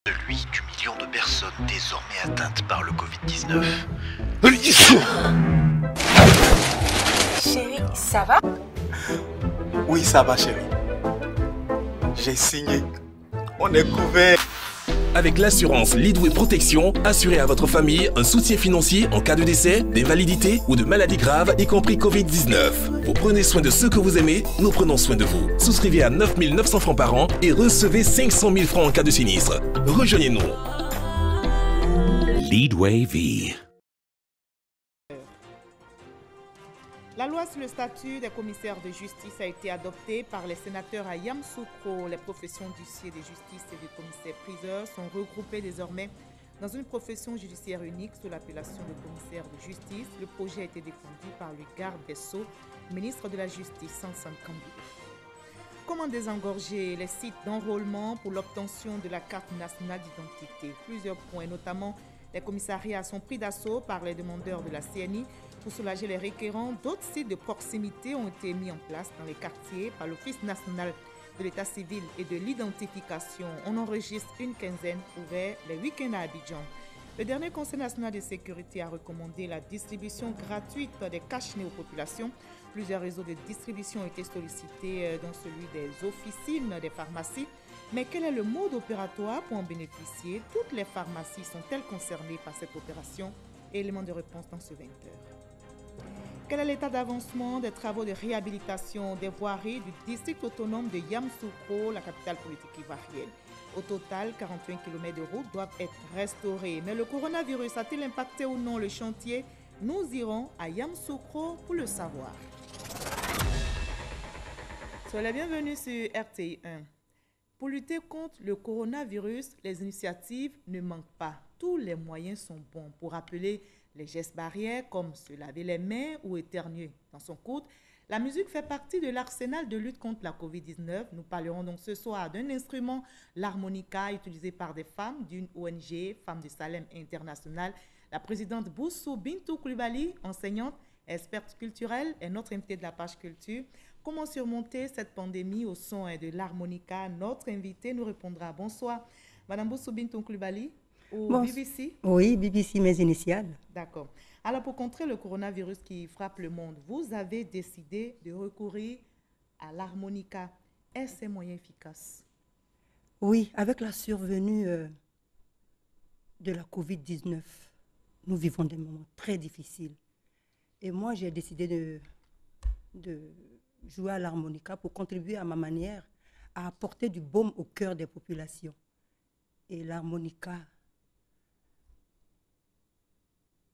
De lui du million de personnes désormais atteintes par le Covid-19. Chérie, ça va? Oui, ça va, chérie. J'ai signé. On est couvert. Avec l'assurance Leadway Protection, assurez à votre famille un soutien financier en cas de décès, d'invalidité ou de maladie grave, y compris Covid-19. Vous prenez soin de ceux que vous aimez, nous prenons soin de vous. Souscrivez à 9 900 francs par an et recevez 500 000 francs en cas de sinistre. Rejoignez-nous. Leadway V. La loi sur le statut des commissaires de justice a été adoptée par les sénateurs à Yamoussoukro. Les professions d'huissier de justice et de commissaire-priseur sont regroupées désormais dans une profession judiciaire unique sous l'appellation de commissaire de justice. Le projet a été défendu par le garde des Sceaux, ministre de la Justice, Sansan Kambile. Comment désengorger les sites d'enrôlement pour l'obtention de la carte nationale d'identité? Plusieurs points, notamment les commissariats sont pris d'assaut par les demandeurs de la CNI. Pour soulager les requérants, d'autres sites de proximité ont été mis en place dans les quartiers par l'Office national de l'état civil et de l'identification. On enregistre une quinzaine ouverts les week-ends à Abidjan. Le dernier Conseil national de sécurité a recommandé la distribution gratuite des cache-nez aux populations. Plusieurs réseaux de distribution ont été sollicités, dont celui des officines des pharmacies. Mais quel est le mode opératoire pour en bénéficier? Toutes les pharmacies sont-elles concernées par cette opération? Élément de réponse dans ce 20h. Quel est l'état d'avancement des travaux de réhabilitation des voiries du district autonome de Yamoussoukro, la capitale politique ivoirienne? Au total, 41 km de route doivent être restaurés. Mais le coronavirus a-t-il impacté ou non le chantier? Nous irons à Yamoussoukro pour le savoir. Soyez la bienvenue sur RTI 1. Pour lutter contre le coronavirus, les initiatives ne manquent pas. Tous les moyens sont bons pour rappeler les gestes barrières comme se laver les mains ou éternuer dans son coude. La musique fait partie de l'arsenal de lutte contre la COVID-19. Nous parlerons donc ce soir d'un instrument, l'harmonica, utilisé par des femmes d'une ONG, Femmes de Salem International. La présidente Boussou Bintou Koulibaly, enseignante, experte culturelle, est notre invitée de la page culture. Comment surmonter cette pandémie au son de l'harmonica? Notre invitée nous répondra. Bonsoir, Madame Boussou Bintou Koulibaly. Ou BBC? Oui, BBC, mes initiales. D'accord. Alors, pour contrer le coronavirus qui frappe le monde, vous avez décidé de recourir à l'harmonica. Est-ce un moyen efficace? Oui, avec la survenue de la COVID-19, nous vivons des moments très difficiles. Et moi, j'ai décidé de jouer à l'harmonica pour contribuer à ma manière à apporter du baume au cœur des populations. Et l'harmonica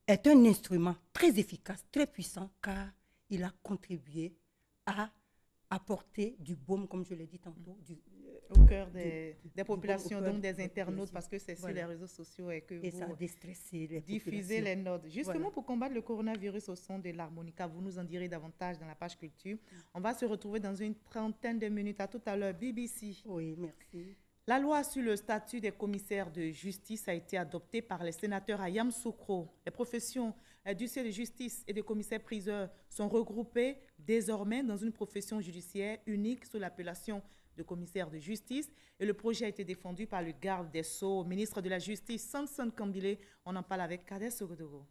est un instrument très efficace, très puissant, car il a contribué à apporter du baume, comme je l'ai dit tantôt, au cœur des populations, donc des internautes, parce que c'est sur les réseaux sociaux et que vous ça a déstressé les diffusez les notes. Justement, pour combattre le coronavirus au son de l'harmonica, vous nous en direz davantage dans la page culture. On va se retrouver dans une trentaine de minutes. À tout à l'heure, BBC. Oui, merci. La loi sur le statut des commissaires de justice a été adoptée par les sénateurs à Yamoussoukro. Les professions d'huissier de justice et de commissaire-priseur sont regroupées désormais dans une profession judiciaire unique sous l'appellation de commissaire de justice. Et le projet a été défendu par le garde des Sceaux, ministre de la Justice, Sansan Kambile. On en parle avec Kader Sogodoro.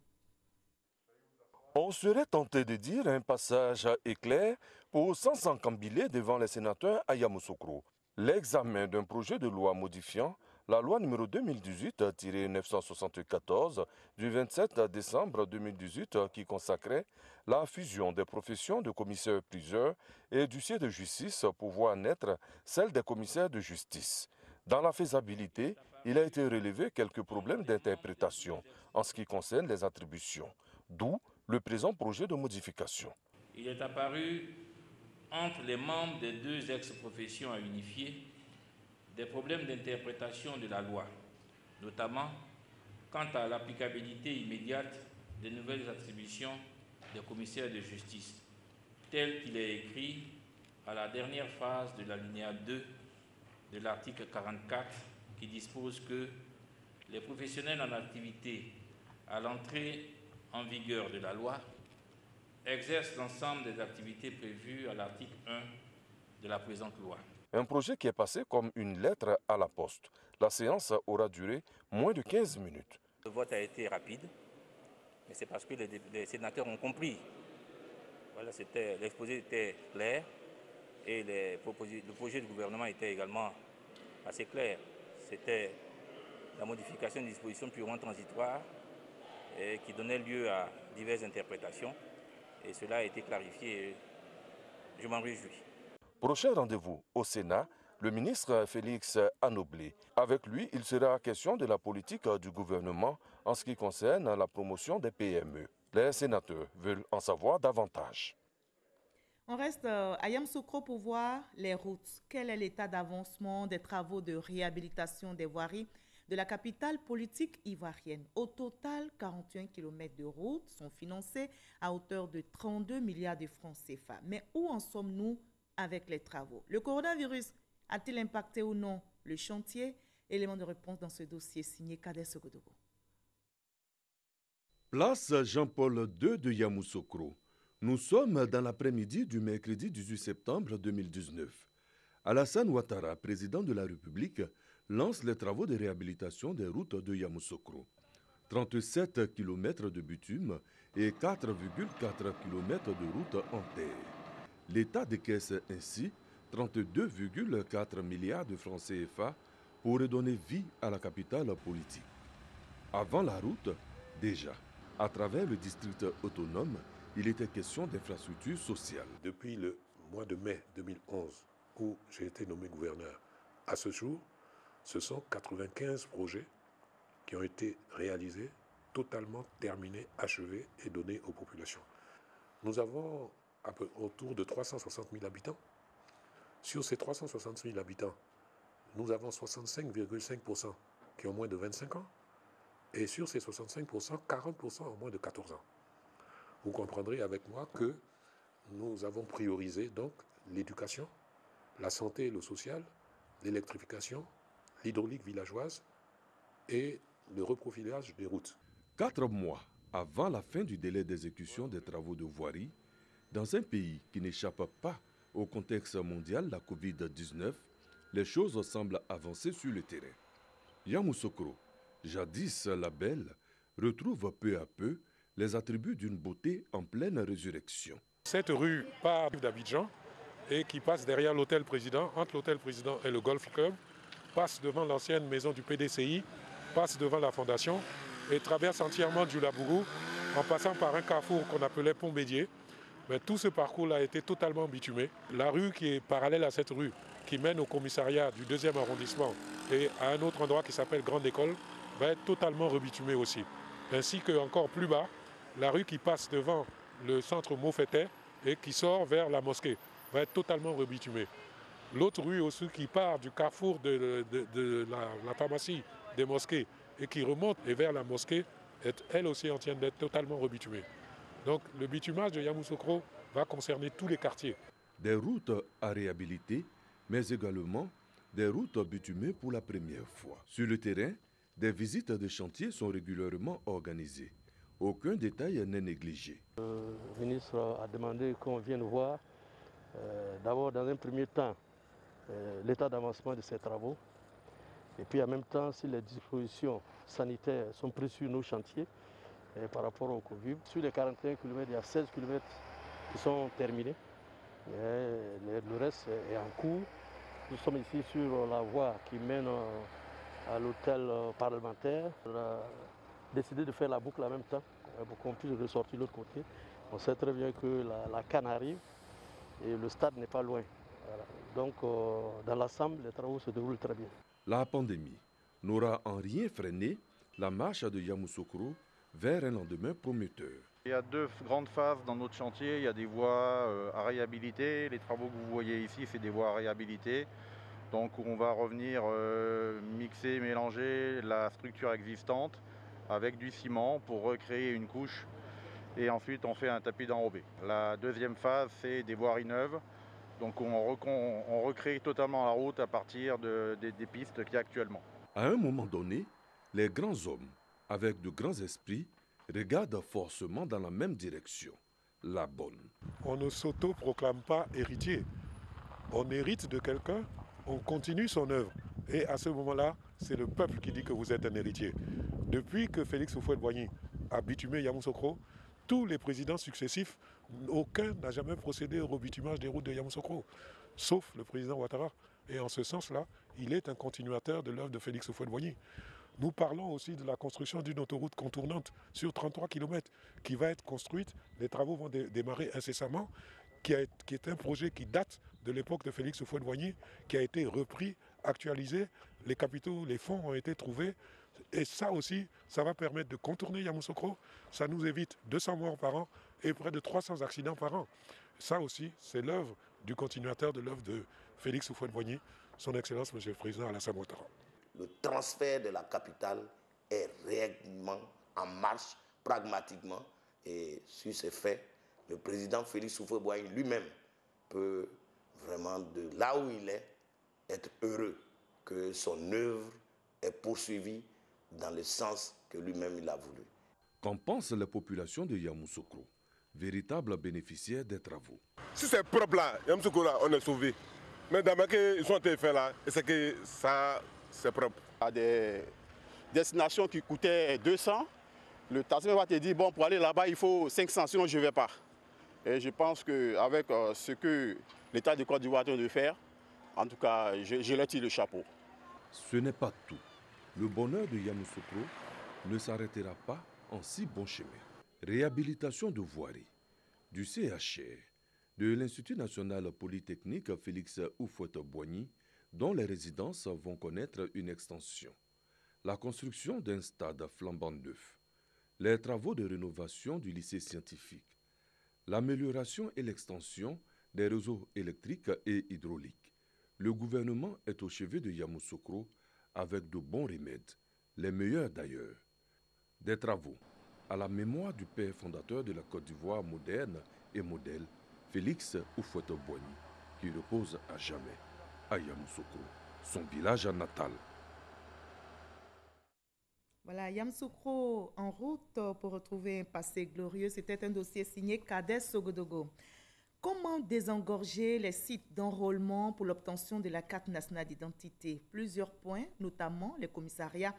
On serait tenté de dire un passage éclair pour Sansan Kambile devant les sénateurs à Yamoussoukro. L'examen d'un projet de loi modifiant la loi numéro 2018-974 du 27 décembre 2018 qui consacrait la fusion des professions de commissaires-priseurs et d'huissiers de justice pour voir naître celle des commissaires de justice. Dans la faisabilité, il a été relevé quelques problèmes d'interprétation en ce qui concerne les attributions, d'où le présent projet de modification. Il est apparu entre les membres des deux ex-professions à unifier des problèmes d'interprétation de la loi, notamment quant à l'applicabilité immédiate des nouvelles attributions des commissaires de justice, tel qu'il est écrit à la dernière phrase de l'alinéa 2 de l'article 44 qui dispose que les professionnels en activité à l'entrée en vigueur de la loi exercent l'ensemble des activités prévues à l'article 1 de la présente loi. Un projet qui est passé comme une lettre à la poste. La séance aura duré moins de 15 minutes. Le vote a été rapide, mais c'est parce que les sénateurs ont compris. Voilà, l'exposé était clair et le projet du gouvernement était également assez clair. C'était la modification des dispositions purement transitoires qui donnait lieu à diverses interprétations. Et cela a été clarifié et je m'en réjouis. Prochain rendez-vous au Sénat, le ministre Félix Anoblé. Avec lui, il sera question de la politique du gouvernement en ce qui concerne la promotion des PME. Les sénateurs veulent en savoir davantage. On reste à Yamoussoukro pour voir les routes. Quel est l'état d'avancement des travaux de réhabilitation des voiries de la capitale politique ivoirienne? Au total, 41 km de routes sont financés à hauteur de 32 milliards de francs CFA. Mais où en sommes-nous avec les travaux? Le coronavirus a-t-il impacté ou non le chantier? Élément de réponse dans ce dossier signé Kader Sogodogo. Place Jean-Paul II de Yamoussoukro. Nous sommes dans l'après-midi du mercredi 18 septembre 2019. Alassane Ouattara, président de la République, lance les travaux de réhabilitation des routes de Yamoussoukro. 37 km de bitume et 4,4 km de route en terre. L'État décaisse ainsi 32,4 milliards de francs CFA pour redonner vie à la capitale politique. Avant la route, déjà, à travers le district autonome, il était question d'infrastructures sociales. Depuis le mois de mai 2011, où j'ai été nommé gouverneur, à ce jour, ce sont 95 projets qui ont été réalisés, totalement terminés, achevés et donnés aux populations. Nous avons autour de 360 000 habitants. Sur ces 360 000 habitants, nous avons 65,5% qui ont moins de 25 ans. Et sur ces 65%, 40% ont moins de 14 ans. Vous comprendrez avec moi que nous avons priorisé donc l'éducation, la santé et le social, l'électrification, l'hydraulique villageoise et le reprofilage des routes. 4 mois avant la fin du délai d'exécution des travaux de voirie, dans un pays qui n'échappe pas au contexte mondial, la Covid-19, les choses semblent avancer sur le terrain. Yamoussoukro, jadis la belle, retrouve peu à peu les attributs d'une beauté en pleine résurrection. Cette rue part d'Abidjan et qui passe derrière l'hôtel président, entre l'hôtel président et le golf club, passe devant l'ancienne maison du PDCI, passe devant la fondation et traverse entièrement du Labourou en passant par un carrefour qu'on appelait Pont Bédier. Mais tout ce parcours-là a été totalement bitumé. La rue qui est parallèle à cette rue, qui mène au commissariat du 2e arrondissement et à un autre endroit qui s'appelle Grande École, va être totalement rebitumée aussi. Ainsi qu'encore plus bas, la rue qui passe devant le centre Moffettet et qui sort vers la mosquée va être totalement rebitumée. L'autre rue aussi qui part du carrefour de la pharmacie des mosquées et qui remonte vers la mosquée est elle aussi en train d'être totalement rebitumée. Donc le bitumage de Yamoussoukro va concerner tous les quartiers. Des routes à réhabiliter, mais également des routes bitumées pour la première fois. Sur le terrain, des visites de chantier sont régulièrement organisées. Aucun détail n'est négligé. Le ministre a demandé qu'on vienne voir, d'abord dans un premier temps, l'état d'avancement de ces travaux. Et puis en même temps, si les dispositions sanitaires sont prises sur nos chantiers par rapport au Covid. Sur les 41 km, il y a 16 km qui sont terminés. Le reste est en cours. Nous sommes ici sur la voie qui mène à l'hôtel parlementaire. On a décidé de faire la boucle en même temps pour qu'on puisse ressortir de l'autre côté. On sait très bien que la canne arrive et le stade n'est pas loin. Voilà. Donc dans l'ensemble, les travaux se déroulent très bien. La pandémie n'aura en rien freiné la marche de Yamoussoukro vers un lendemain prometteur. Il y a 2 grandes phases dans notre chantier. Il y a des voies à réhabiliter. Les travaux que vous voyez ici, c'est des voies à réhabiliter. Donc on va revenir mixer, mélanger la structure existante avec du ciment pour recréer une couche. Et ensuite on fait un tapis d'enrobé. La deuxième phase, c'est des voiries neuves. Donc on recrée totalement la route à partir des pistes qu'il y a actuellement. À un moment donné, les grands hommes, avec de grands esprits, regardent forcément dans la même direction, la bonne. On ne s'auto-proclame pas héritier. On hérite de quelqu'un on continue son œuvre. Et à ce moment-là, c'est le peuple qui dit que vous êtes un héritier. Depuis que Félix Houphouët-Boigny a bitumé Yamoussoukro, tous les présidents successifs, aucun n'a jamais procédé au rebitumage des routes de Yamoussoukro, sauf le président Ouattara. Et en ce sens-là, il est un continuateur de l'œuvre de Félix Houphouët-Boigny. Nous parlons aussi de la construction d'une autoroute contournante sur 33 km qui va être construite. Les travaux vont démarrer incessamment, qui est un projet qui date de l'époque de Félix Houphouët-Boigny, qui a été repris, actualisé. Les capitaux, les fonds ont été trouvés. Et ça aussi, ça va permettre de contourner Yamoussoukro. Ça nous évite 200 morts par an et près de 300 accidents par an. Ça aussi, c'est l'œuvre du continuateur de l'œuvre de Félix Houphouët-Boigny, son Excellence, M. le Président Alassane Ouattara. Le transfert de la capitale est réellement en marche, pragmatiquement. Et sur ces faits, le président Félix Houphouët-Boigny lui-même peut vraiment, de là où il est, être heureux que son œuvre est poursuivie dans le sens que lui-même il a voulu. Qu'en pensent les populations de Yamoussoukro, véritables bénéficiaires des travaux? Si c'est propre là, Yamoussoukro là, on est sauvé. Mais d'abord qu'ils ont été faits là, c'est que ça, c'est propre. À des destinations qui coûtaient 200, le taximètre va te dire, bon, pour aller là-bas, il faut 500, sinon je ne vais pas. Et je pense qu'avec ce que l'État de Côte d'Ivoire est en train de faire, en tout cas, je leur tire le chapeau. Ce n'est pas tout. Le bonheur de Yamoussoukro ne s'arrêtera pas en si bon chemin. Réhabilitation de voirie, du CHR, de l'Institut national polytechnique Félix Houphouët-Boigny, dont les résidences vont connaître une extension. La construction d'un stade flambant neuf. Les travaux de rénovation du lycée scientifique. L'amélioration et l'extension des réseaux électriques et hydrauliques. Le gouvernement est au chevet de Yamoussoukro avec de bons remèdes, les meilleurs d'ailleurs. Des travaux à la mémoire du père fondateur de la Côte d'Ivoire moderne et modèle, Félix Houphouët-Boigny, qui repose à jamais à Yamoussoukro, son village natal. Voilà, Yamoussoukro en route pour retrouver un passé glorieux. C'était un dossier signé Kader Sogodogo. Comment désengorger les sites d'enrôlement pour l'obtention de la carte nationale d'identité? Plusieurs points, notamment les commissariats,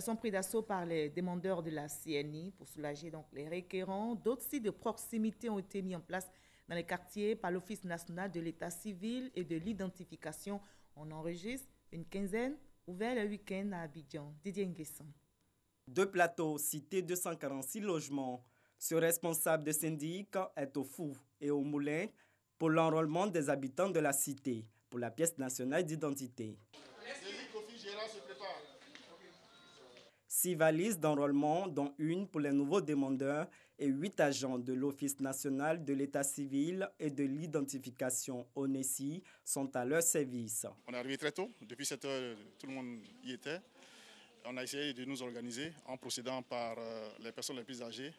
sont pris d'assaut par les demandeurs de la CNI pour soulager donc les requérants. D'autres sites de proximité ont été mis en place dans les quartiers par l'Office national de l'état civil et de l'identification. On enregistre une quinzaine ouverts le week-end à Abidjan. Didier Nguessan. 2 plateaux, cité 246 logements. Ce responsable de syndic est au Fou et au Moulin pour l'enrôlement des habitants de la cité pour la pièce nationale d'identité. 6 valises d'enrôlement, dont une pour les nouveaux demandeurs et 8 agents de l'Office national de l'état civil et de l'identification ONESI sont à leur service. On est arrivé très tôt, depuis 7 heures, tout le monde y était. On a essayé de nous organiser en procédant par les personnes les plus âgées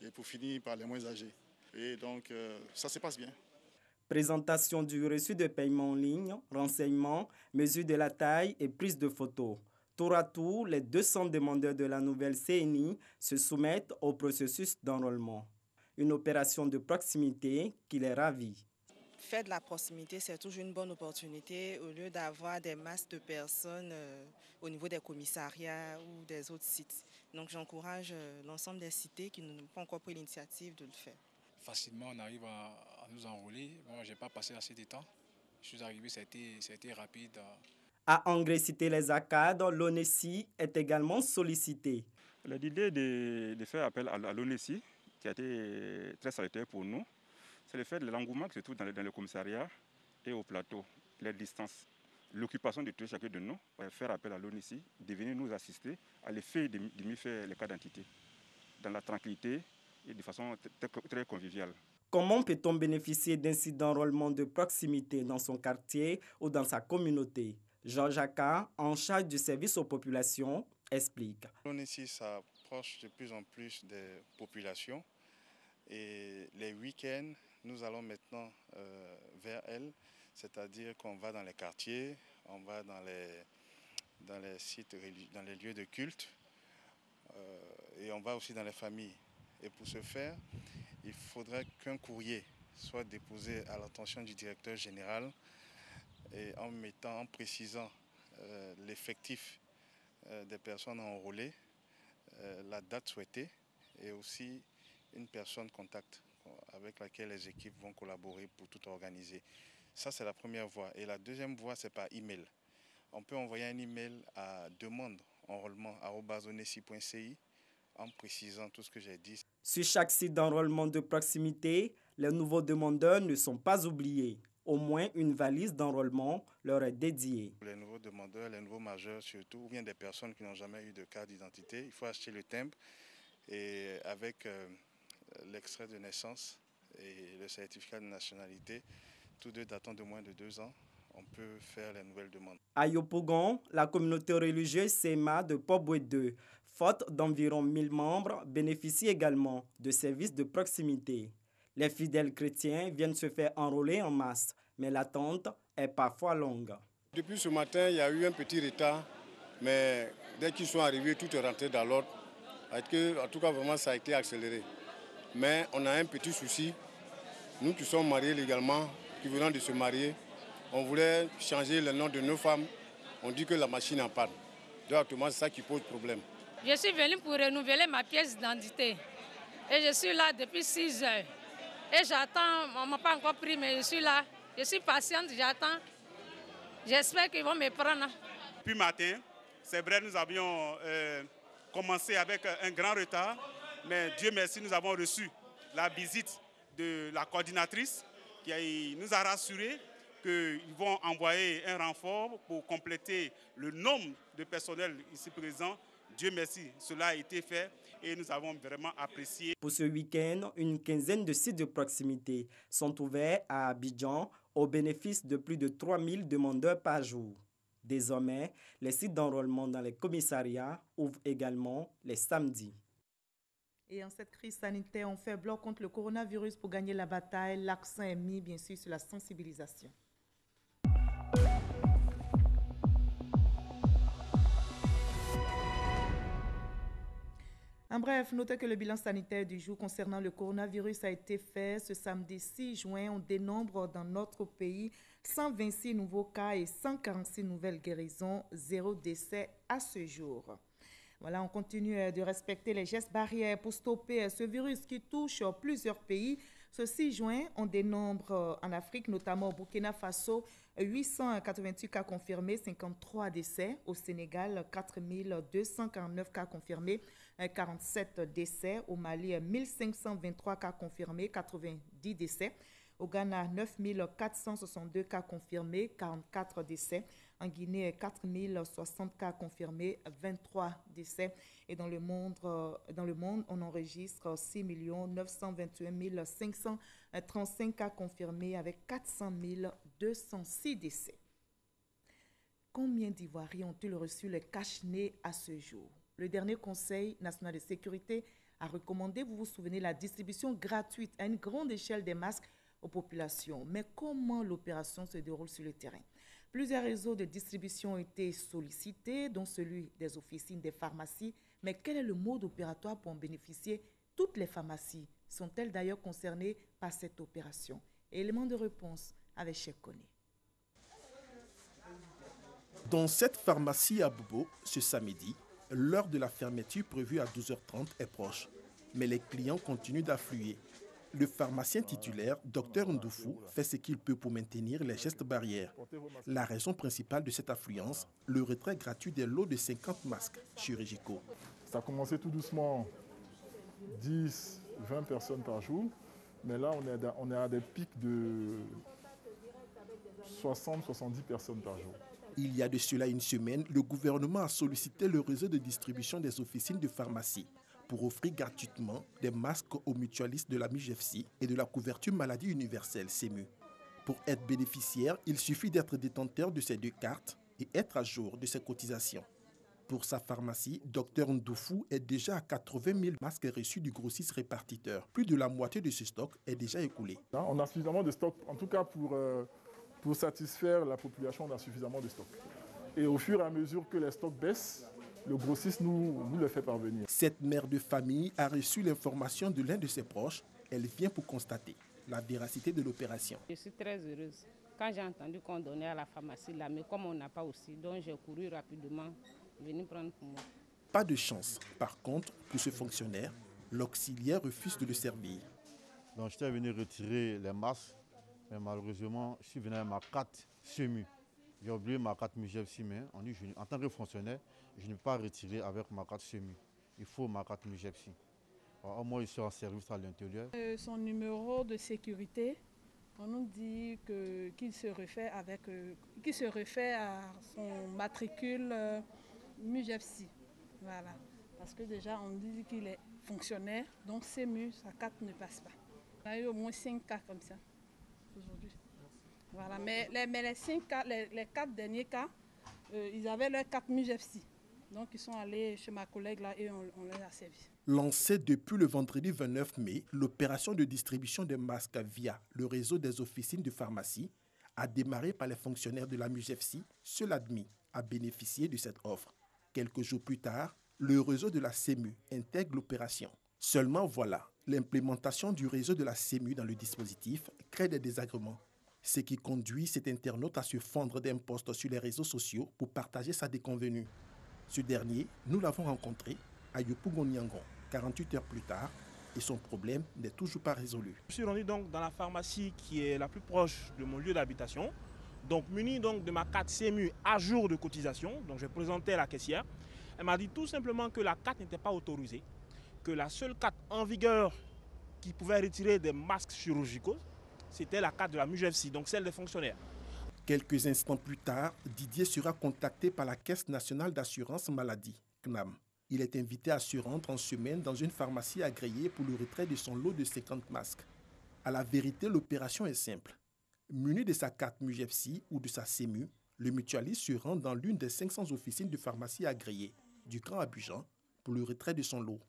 et pour finir par les moins âgés. Et donc, ça se passe bien. Présentation du reçu de paiement en ligne, renseignements, mesure de la taille et prise de photos. Tour à tour, les 200 demandeurs de la nouvelle CNI se soumettent au processus d'enrôlement. Une opération de proximité qui les ravit. Faire de la proximité, c'est toujours une bonne opportunité au lieu d'avoir des masses de personnes au niveau des commissariats ou des autres sites. Donc j'encourage l'ensemble des cités qui n'ont pas encore pris l'initiative de le faire. Facilement, on arrive à nous enrôler. Moi, je n'ai pas passé assez de temps. Je suis arrivé, ça a été rapide. À Angré-Cité-les-Arcades, l'ONESI est également sollicité. L'idée de faire appel à l'ONESI, qui a été très salutaire pour nous, c'est le fait de l'engouement qui se trouve dans le commissariat et au plateau, les distances. L'occupation de tout chacun de nous, faire appel à l'ONESI, de venir nous assister à l'effet de mieux faire les cas d'identité, dans la tranquillité et de façon très conviviale. Comment peut-on bénéficier d'un site d'enrôlement de proximité dans son quartier ou dans sa communauté? Georges Aka, en charge du service aux populations, explique. L'ONESI s'approche de plus en plus des populations et les week-ends, nous allons maintenant vers elles, c'est-à-dire qu'on va dans les quartiers, on va dans les sites, dans les lieux de culte et on va aussi dans les familles. Et pour ce faire, il faudrait qu'un courrier soit déposé à l'attention du directeur général et en précisant l'effectif des personnes enrôlées, la date souhaitée et aussi une personne contact avec laquelle les équipes vont collaborer pour tout organiser. Ça, c'est la première voie. Et la deuxième voie, c'est par email. On peut envoyer un email à demande@onesi.ci en précisant tout ce que j'ai dit. Sur chaque site d'enrôlement de proximité, les nouveaux demandeurs ne sont pas oubliés. Au moins une valise d'enrôlement leur est dédiée. Les nouveaux demandeurs, les nouveaux majeurs surtout, ou bien des personnes qui n'ont jamais eu de carte d'identité, il faut acheter le timbre et avec l'extrait de naissance et le certificat de nationalité, tous deux datant de moins de 2 ans, on peut faire les nouvelles demandes. À Yopougon, la communauté religieuse Sema de Pobwe 2, faute d'environ 1000 membres, bénéficie également de services de proximité. Les fidèles chrétiens viennent se faire enrôler en masse, mais l'attente est parfois longue. Depuis ce matin, il y a eu un petit retard, mais dès qu'ils sont arrivés, tout est rentré dans l'ordre. En tout cas, vraiment, ça a été accéléré. Mais on a un petit souci. Nous qui sommes mariés légalement, qui venons de se marier, on voulait changer le nom de nos femmes. On dit que la machine en panne. Donc, c'est ça qui pose problème. Je suis venue pour renouveler ma pièce d'identité. Et je suis là depuis 6 heures. Et j'attends, on ne m'a pas encore pris, mais je suis là. Je suis patiente, j'attends. J'espère qu'ils vont me prendre. Depuis matin, c'est vrai, nous avions commencé avec un grand retard. Mais Dieu merci, nous avons reçu la visite de la coordinatrice qui nous a rassurés qu'ils vont envoyer un renfort pour compléter le nombre de personnel ici présent. Dieu merci, cela a été fait et nous avons vraiment apprécié. Pour ce week-end, une quinzaine de sites de proximité sont ouverts à Abidjan au bénéfice de plus de 3000 demandeurs par jour. Désormais, les sites d'enrôlement dans les commissariats ouvrent également les samedis. Et en cette crise sanitaire, on fait bloc contre le coronavirus pour gagner la bataille. L'accent est mis, bien sûr, sur la sensibilisation. En bref, notez que le bilan sanitaire du jour concernant le coronavirus a été fait ce samedi 6 juin. On dénombre dans notre pays 126 nouveaux cas et 146 nouvelles guérisons, 0 décès à ce jour. Voilà, on continue de respecter les gestes barrières pour stopper ce virus qui touche plusieurs pays. Ce 6 juin, on dénombre en Afrique, notamment au Burkina Faso, 888 cas confirmés, 53 décès. Au Sénégal, 4249 cas confirmés, 47 décès. Au Mali, 1523 cas confirmés, 90 décès. Au Ghana, 9462 cas confirmés, 44 décès. En Guinée, 4060 cas confirmés, 23 décès. Et dans le monde, on enregistre 6 921 535 cas confirmés avec 400 206 décès. Combien d'Ivoiriens ont-ils reçu le cache-nez à ce jour? Le dernier Conseil national de sécurité a recommandé, vous vous souvenez, la distribution gratuite à une grande échelle des masques aux populations. Mais comment l'opération se déroule sur le terrain? Plusieurs réseaux de distribution ont été sollicités, dont celui des officines des pharmacies. Mais quel est le mode opératoire pour en bénéficier? Toutes les pharmacies sont-elles d'ailleurs concernées par cette opération? Élément de réponse avec Cheikh Koné. Dans cette pharmacie à Bobo, ce samedi, l'heure de la fermeture prévue à 12h30 est proche. Mais les clients continuent d'affluer. Le pharmacien titulaire, Dr Ndoufou, fait ce qu'il peut pour maintenir les gestes barrières. La raison principale de cette affluence, le retrait gratuit des lots de 50 masques chirurgicaux. Ça a commencé tout doucement, 10, 20 personnes par jour. Mais là, on est à des pics de 60, 70 personnes par jour. Il y a de cela une semaine, le gouvernement a sollicité le réseau de distribution des officines de pharmacie pour offrir gratuitement des masques aux mutualistes de la MIGEFSI et de la couverture maladie universelle CEMU. Pour être bénéficiaire, il suffit d'être détenteur de ces 2 cartes et être à jour de ses cotisations. Pour sa pharmacie, Dr Ndoufou est déjà à 80 000 masques reçus du grossiste répartiteur. Plus de la moitié de ce stock est déjà écoulé. On a suffisamment de stock, en tout cas pour satisfaire la population, on a suffisamment de stock. Et au fur et à mesure que les stocks baissent, le grossiste nous le fait parvenir. Cette mère de famille a reçu l'information de l'un de ses proches. Elle vient pour constater la véracité de l'opération. Je suis très heureuse Quand j'ai entendu qu'on donnait à la pharmacie là, mais comme on n'a pas aussi, donc j'ai couru rapidement venir prendre pour moi. Pas de chance. Par contre, pour ce fonctionnaire, l'auxiliaire refuse de le servir. Donc j'étais venu retirer les masques, mais malheureusement, je suis venu avec ma carte SEMU. J'ai oublié ma carte MUJEPSI, mais en tant que fonctionnaire, je ne peux pas retirer avec ma carte SEMU. Il faut ma carte MUJEPSI. Moi, je suis en service à l'intérieur. Son numéro de sécurité, on nous dit qu'il se réfère à son matricule MUJEPSI. Voilà. Parce que déjà, on dit qu'il est fonctionnaire, donc SEMU, sa carte ne passe pas. On a eu au moins 5 cas comme ça aujourd'hui. Voilà. Mais les 5 cas, les 4 derniers cas, ils avaient leur carte MUJEPSI. Donc ils sont allés chez ma collègue là et on les a servis. Lancée depuis le vendredi 29 mai, l'opération de distribution des masques via le réseau des officines de pharmacie a démarré par les fonctionnaires de la MUJEPSI, seul admis à bénéficier de cette offre. Quelques jours plus tard, le réseau de la SEMU intègre l'opération. Seulement voilà, l'implémentation du réseau de la SEMU dans le dispositif crée des désagréments, ce qui conduit cet internaute à se fendre d'un post sur les réseaux sociaux pour partager sa déconvenue. Ce dernier, nous l'avons rencontré à Yopougon-Niangon, 48 heures plus tard, et son problème n'est toujours pas résolu. Je suis rendu donc dans la pharmacie qui est la plus proche de mon lieu d'habitation. Donc muni donc de ma carte SEMU à jour de cotisation, donc j'ai présenté à la caissière. Elle m'a dit tout simplement que la carte n'était pas autorisée, que la seule carte en vigueur qui pouvait retirer des masques chirurgicaux, c'était la carte de la MUJEPSI, donc celle des fonctionnaires. Quelques instants plus tard, Didier sera contacté par la Caisse nationale d'assurance maladie, CNAM. Il est invité à se rendre en semaine dans une pharmacie agréée pour le retrait de son lot de 50 masques. À la vérité, l'opération est simple. Muni de sa carte MUJEPSI ou de sa SEMU, le mutualiste se rend dans l'une des 500 officines de pharmacie agréées du Grand Abidjan pour le retrait de son lot.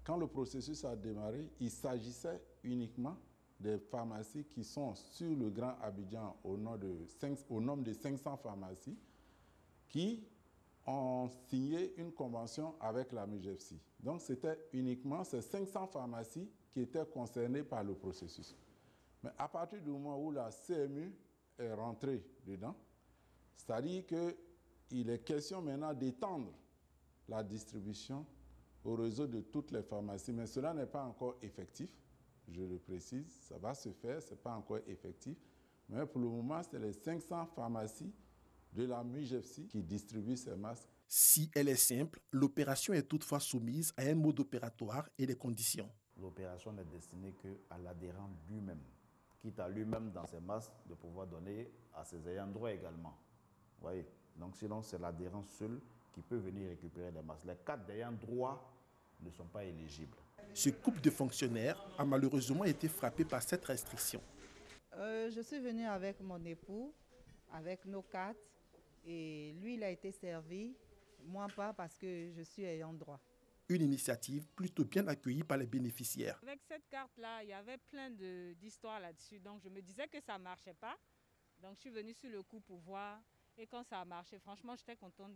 Quand le processus a démarré, il s'agissait uniquement des pharmacies qui sont sur le Grand Abidjan au nombre de 500 pharmacies qui ont signé une convention avec la MUJEPSI. Donc c'était uniquement ces 500 pharmacies qui étaient concernées par le processus. Mais à partir du moment où la CMU est rentrée dedans, c'est-à-dire qu'il est question maintenant d'étendre la distribution au réseau de toutes les pharmacies, mais cela n'est pas encore effectif. Je le précise, ça va se faire, ce n'est pas encore effectif. Mais pour le moment, c'est les 500 pharmacies de la MUJEPSI qui distribuent ces masques. Si elle est simple, l'opération est toutefois soumise à un mode opératoire et des conditions. L'opération n'est destinée qu'à l'adhérent lui-même, quitte à lui-même dans ses masques de pouvoir donner à ses ayants droit également. Vous voyez? Donc sinon, c'est l'adhérent seul qui peut venir récupérer les masques. Les 4 ayants droit ne sont pas éligibles. Ce couple de fonctionnaires a malheureusement été frappé par cette restriction. Je suis venue avec mon époux, avec nos 4, et lui, il a été servi, moi pas parce que je suis ayant droit. Une initiative plutôt bien accueillie par les bénéficiaires. Avec cette carte-là, il y avait plein d'histoires là-dessus, donc je me disais que ça ne marchait pas. Donc je suis venue sur le coup pour voir. Et quand ça a marché, franchement, j'étais contente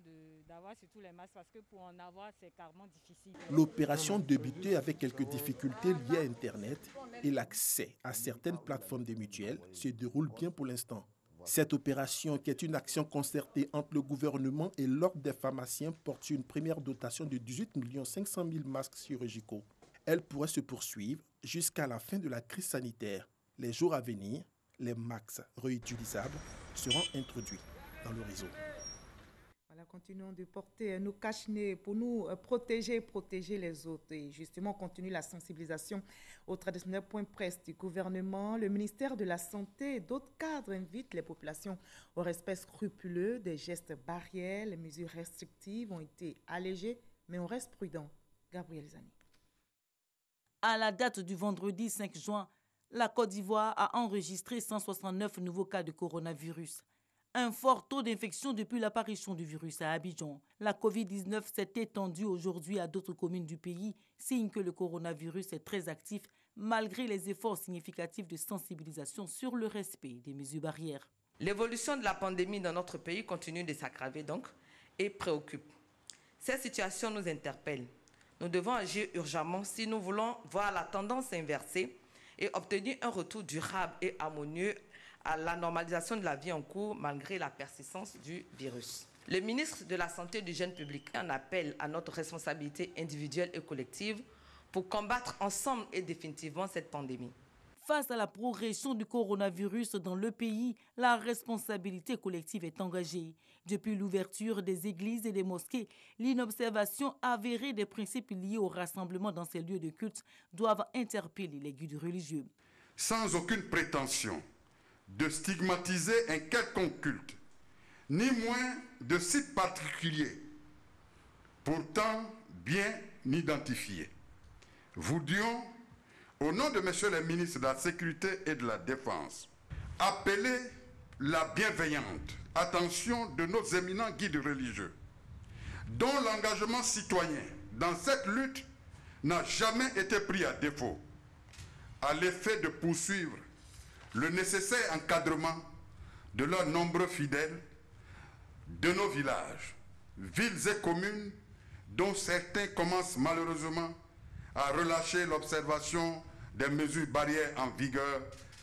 d'avoir surtout les masques parce que pour en avoir, c'est carrément difficile. L'opération débutait avec quelques difficultés liées à Internet et l'accès à certaines plateformes des mutuelles se déroule bien pour l'instant. Cette opération, qui est une action concertée entre le gouvernement et l'ordre des pharmaciens, porte sur une première dotation de 18 500 000 masques chirurgicaux. Elle pourrait se poursuivre jusqu'à la fin de la crise sanitaire. Les jours à venir, les masques réutilisables seront introduits dans le réseau. Voilà, continuons de porter nos cache-nez pour nous protéger les autres. Et justement, on continue la sensibilisation au traditionnel point presse du gouvernement. Le ministère de la Santé et d'autres cadres invitent les populations au respect scrupuleux des gestes barrières. Les mesures restrictives ont été allégées, mais on reste prudent. Gabriel Zani. À la date du vendredi 5 juin, la Côte d'Ivoire a enregistré 169 nouveaux cas de coronavirus. Un fort taux d'infection depuis l'apparition du virus à Abidjan. La COVID-19 s'est étendue aujourd'hui à d'autres communes du pays, signe que le coronavirus est très actif malgré les efforts significatifs de sensibilisation sur le respect des mesures barrières. L'évolution de la pandémie dans notre pays continue de s'aggraver donc et préoccupe. Cette situation nous interpelle. Nous devons agir urgemment si nous voulons voir la tendance inversée et obtenir un retour durable et harmonieux à la normalisation de la vie en cours malgré la persistance du virus. Le ministre de la Santé et du Jeune Public en appelle à notre responsabilité individuelle et collective pour combattre ensemble et définitivement cette pandémie. Face à la progression du coronavirus dans le pays, la responsabilité collective est engagée. Depuis l'ouverture des églises et des mosquées, l'inobservation avérée des principes liés au rassemblement dans ces lieux de culte doivent interpeller les guides religieux. Sans aucune prétention de stigmatiser un quelconque culte, ni moins de sites particuliers, pourtant bien identifiés. Voulions, au nom de M. le ministre de la Sécurité et de la Défense, appeler la bienveillante attention de nos éminents guides religieux, dont l'engagement citoyen dans cette lutte n'a jamais été pris à défaut, à l'effet de poursuivre le nécessaire encadrement de leurs nombreux fidèles de nos villages, villes et communes, dont certains commencent malheureusement à relâcher l'observation des mesures barrières en vigueur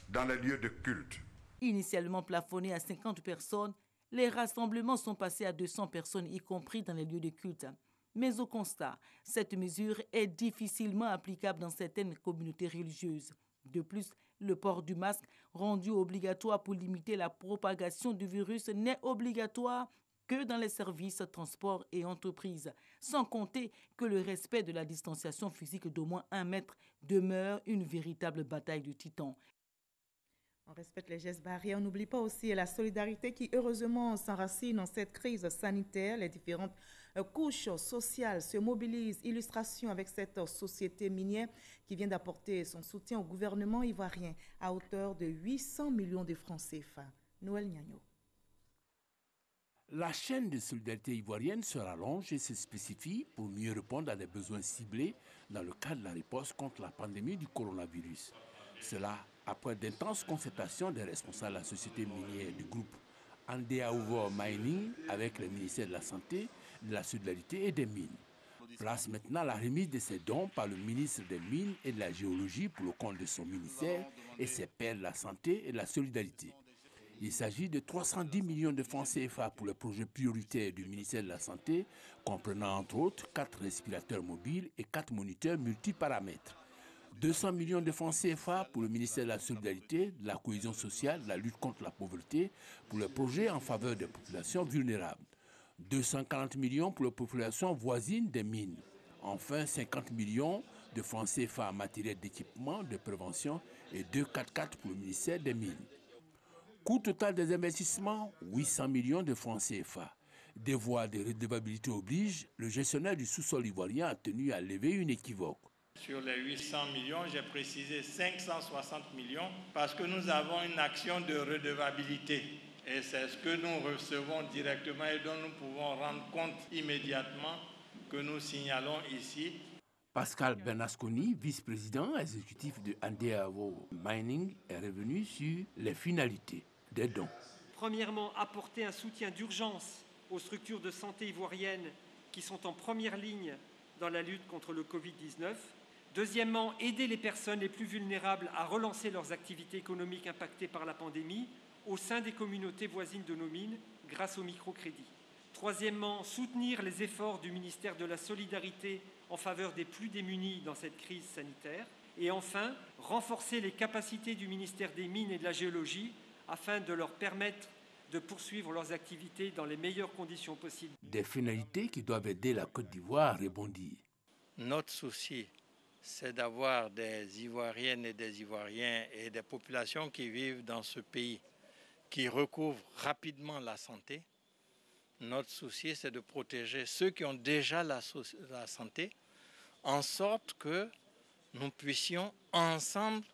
dans les lieux de culte. Initialement plafonnés à 50 personnes, les rassemblements sont passés à 200 personnes, y compris dans les lieux de culte. Mais au constat, cette mesure est difficilement applicable dans certaines communautés religieuses. De plus, le port du masque, rendu obligatoire pour limiter la propagation du virus, n'est obligatoire que dans les services, transports et entreprises. Sans compter que le respect de la distanciation physique d'au moins 1 mètre demeure une véritable bataille de titans. On respecte les gestes barrières. On n'oublie pas aussi la solidarité qui, heureusement, s'enracine dans cette crise sanitaire. Les différentes couches sociales se mobilisent. Illustration avec cette société minière qui vient d'apporter son soutien au gouvernement ivoirien à hauteur de 800 millions de francs CFA. Noël Niagno. La chaîne de solidarité ivoirienne se rallonge et se spécifie pour mieux répondre à des besoins ciblés dans le cadre de la riposte contre la pandémie du coronavirus. Cela après d'intenses concertations des responsables de la société minière du groupe Andeaouvor Mining avec le ministère de la Santé, de la Solidarité et des Mines. Place maintenant la remise de ces dons par le ministre des Mines et de la Géologie pour le compte de son ministère et ses pairs de la Santé et de la Solidarité. Il s'agit de 310 millions de francs CFA pour les projets prioritaires du ministère de la Santé, comprenant entre autres 4 respirateurs mobiles et 4 moniteurs multiparamètres. 200 millions de francs CFA pour le ministère de la Solidarité, de la Cohésion sociale, de la lutte contre la pauvreté, pour les projets en faveur des populations vulnérables. 240 millions pour les populations voisines des mines. Enfin, 50 millions de francs CFA en matériel d'équipement, de prévention et 244 pour le ministère des Mines. Coût total des investissements, 800 millions de francs CFA. Des voies de redevabilité obligent, le gestionnaire du sous-sol ivoirien a tenu à lever une équivoque. Sur les 800 millions, j'ai précisé 560 millions parce que nous avons une action de redevabilité. Et c'est ce que nous recevons directement et dont nous pouvons rendre compte immédiatement que nous signalons ici. Pascal Bernasconi, vice-président exécutif de Andeaouvor Mining, est revenu sur les finalités des dons. Premièrement, apporter un soutien d'urgence aux structures de santé ivoiriennes qui sont en première ligne dans la lutte contre le Covid-19. Deuxièmement, aider les personnes les plus vulnérables à relancer leurs activités économiques impactées par la pandémie au sein des communautés voisines de nos mines grâce au microcrédit. Troisièmement, soutenir les efforts du ministère de la Solidarité en faveur des plus démunis dans cette crise sanitaire. Et enfin, renforcer les capacités du ministère des Mines et de la Géologie afin de leur permettre de poursuivre leurs activités dans les meilleures conditions possibles. Des finalités qui doivent aider la Côte d'Ivoire à rebondir. Notre souci, c'est d'avoir des Ivoiriennes et des Ivoiriens et des populations qui vivent dans ce pays, qui recouvrent rapidement la santé. Notre souci, c'est de protéger ceux qui ont déjà la santé, en sorte que nous puissions ensemble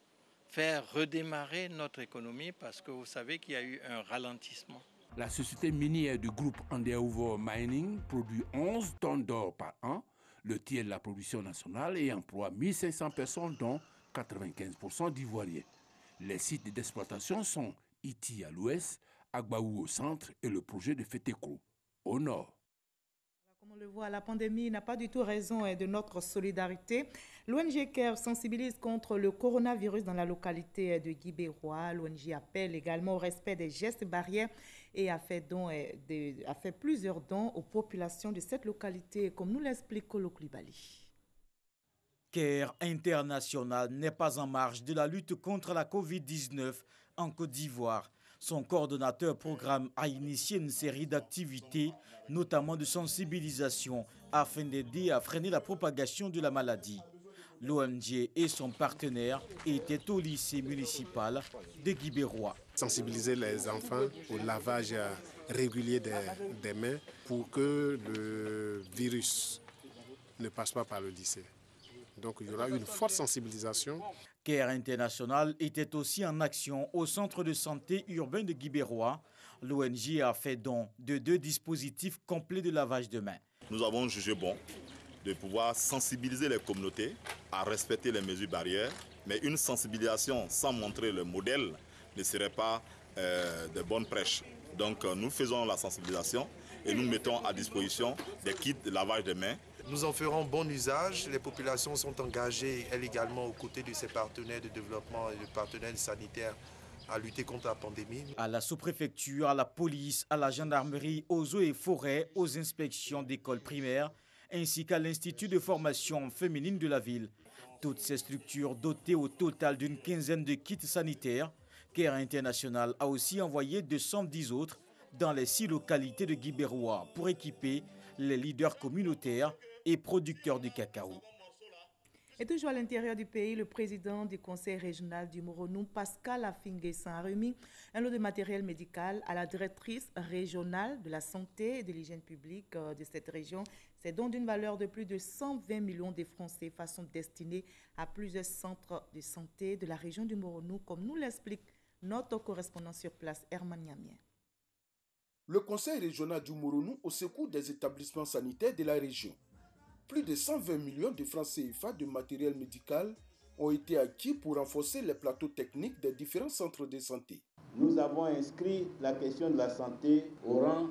faire redémarrer notre économie, parce que vous savez qu'il y a eu un ralentissement. La société minière du groupe Andeaouvor Mining produit 11 tonnes d'or par an, le tiers de la production nationale, et emploie 1500 personnes, dont 95% d'Ivoiriens. Les sites d'exploitation sont Iti à l'ouest, Agbaou au centre et le projet de Fetekro au nord. Comme on le voit, la pandémie n'a pas du tout raison de notre solidarité. L'ONG CARE sensibilise contre le coronavirus dans la localité de Guibérois. L'ONG appelle également au respect des gestes barrières et a fait plusieurs dons aux populations de cette localité, comme nous l'explique Kolo Koulibaly. CARE International n'est pas en marge de la lutte contre la Covid-19 en Côte d'Ivoire. Son coordonnateur programme a initié une série d'activités, notamment de sensibilisation, afin d'aider à freiner la propagation de la maladie. L'ONG et son partenaire étaient au lycée municipal de Guibérois. Sensibiliser les enfants au lavage régulier des mains pour que le virus ne passe pas par le lycée. Donc il y aura une forte sensibilisation. CARE International était aussi en action au centre de santé urbain de Guibérois. L'ONG a fait don de 2 dispositifs complets de lavage de mains. Nous avons jugé bon de pouvoir sensibiliser les communautés à respecter les mesures barrières, mais une sensibilisation sans montrer le modèle ne serait pas de bonne prêche. Donc nous faisons la sensibilisation et nous mettons à disposition des kits de lavage de mains. Nous en ferons bon usage. Les populations sont engagées, elles également, aux côtés de ses partenaires de développement et de partenaires sanitaires à lutter contre la pandémie. À la sous-préfecture, à la police, à la gendarmerie, aux eaux et forêts, aux inspections d'écoles primaires, ainsi qu'à l'Institut de formation féminine de la ville. Toutes ces structures dotées au total d'une 15aine de kits sanitaires. CARE International a aussi envoyé 210 autres dans les 6 localités de Guibérois pour équiper les leaders communautaires et producteurs de cacao. Et toujours à l'intérieur du pays, le président du conseil régional du Moronou, Pascal Afinguessan, a remis un lot de matériel médical à la directrice régionale de la santé et de l'hygiène publique de cette région. C'est donc d'une valeur de plus de 120 millions de francs CFA sont destinés à plusieurs centres de santé de la région du Moronou, comme nous l'explique notre correspondant sur place, Herman Niamien. Le conseil régional du Moronou au secours des établissements sanitaires de la région. Plus de 120 millions de francs CFA de matériel médical ont été acquis pour renforcer les plateaux techniques des différents centres de santé. Nous avons inscrit la question de la santé au rang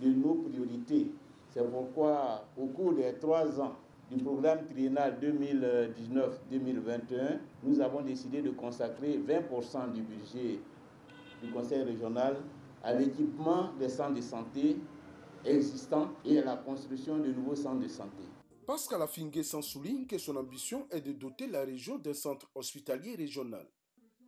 de nos priorités. C'est pourquoi, au cours des 3 ans du programme triennal 2019-2021, nous avons décidé de consacrer 20% du budget du conseil régional à l'équipement des centres de santé existants et à la construction de nouveaux centres de santé. Pascal Afinguessan souligne que son ambition est de doter la région d'un centre hospitalier régional.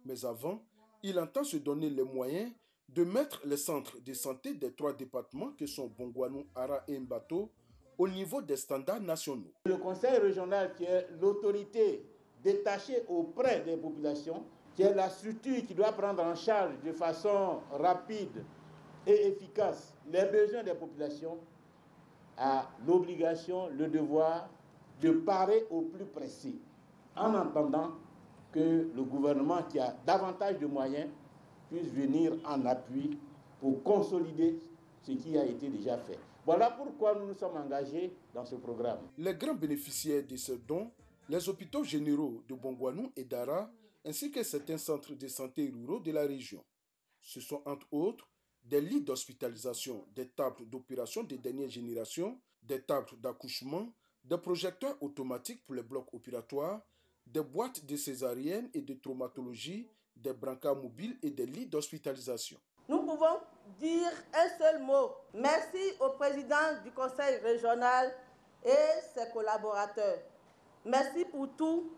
Mais avant, il entend se donner les moyens de mettre les centres de santé des 3 départements que sont Bongouanou, Ara et Mbato au niveau des standards nationaux. Le conseil régional, qui est l'autorité détachée auprès des populations, qui est la structure qui doit prendre en charge de façon rapide et efficace les besoins des populations, a l'obligation, le devoir de parer au plus précis, en attendant que le gouvernement, qui a davantage de moyens, puisse venir en appui pour consolider ce qui a été déjà fait. Voilà pourquoi nous nous sommes engagés dans ce programme. Les grands bénéficiaires de ce don, les hôpitaux généraux de Bongouanou et d'Ara, ainsi que certains centres de santé ruraux de la région. Ce sont entre autres des lits d'hospitalisation, des tables d'opération de dernière génération, des tables d'accouchement, des projecteurs automatiques pour les blocs opératoires, des boîtes de césarienne et de traumatologie, des brancards mobiles et des lits d'hospitalisation. Nous pouvons dire un seul mot. Merci au président du conseil régional et ses collaborateurs. Merci pour tout.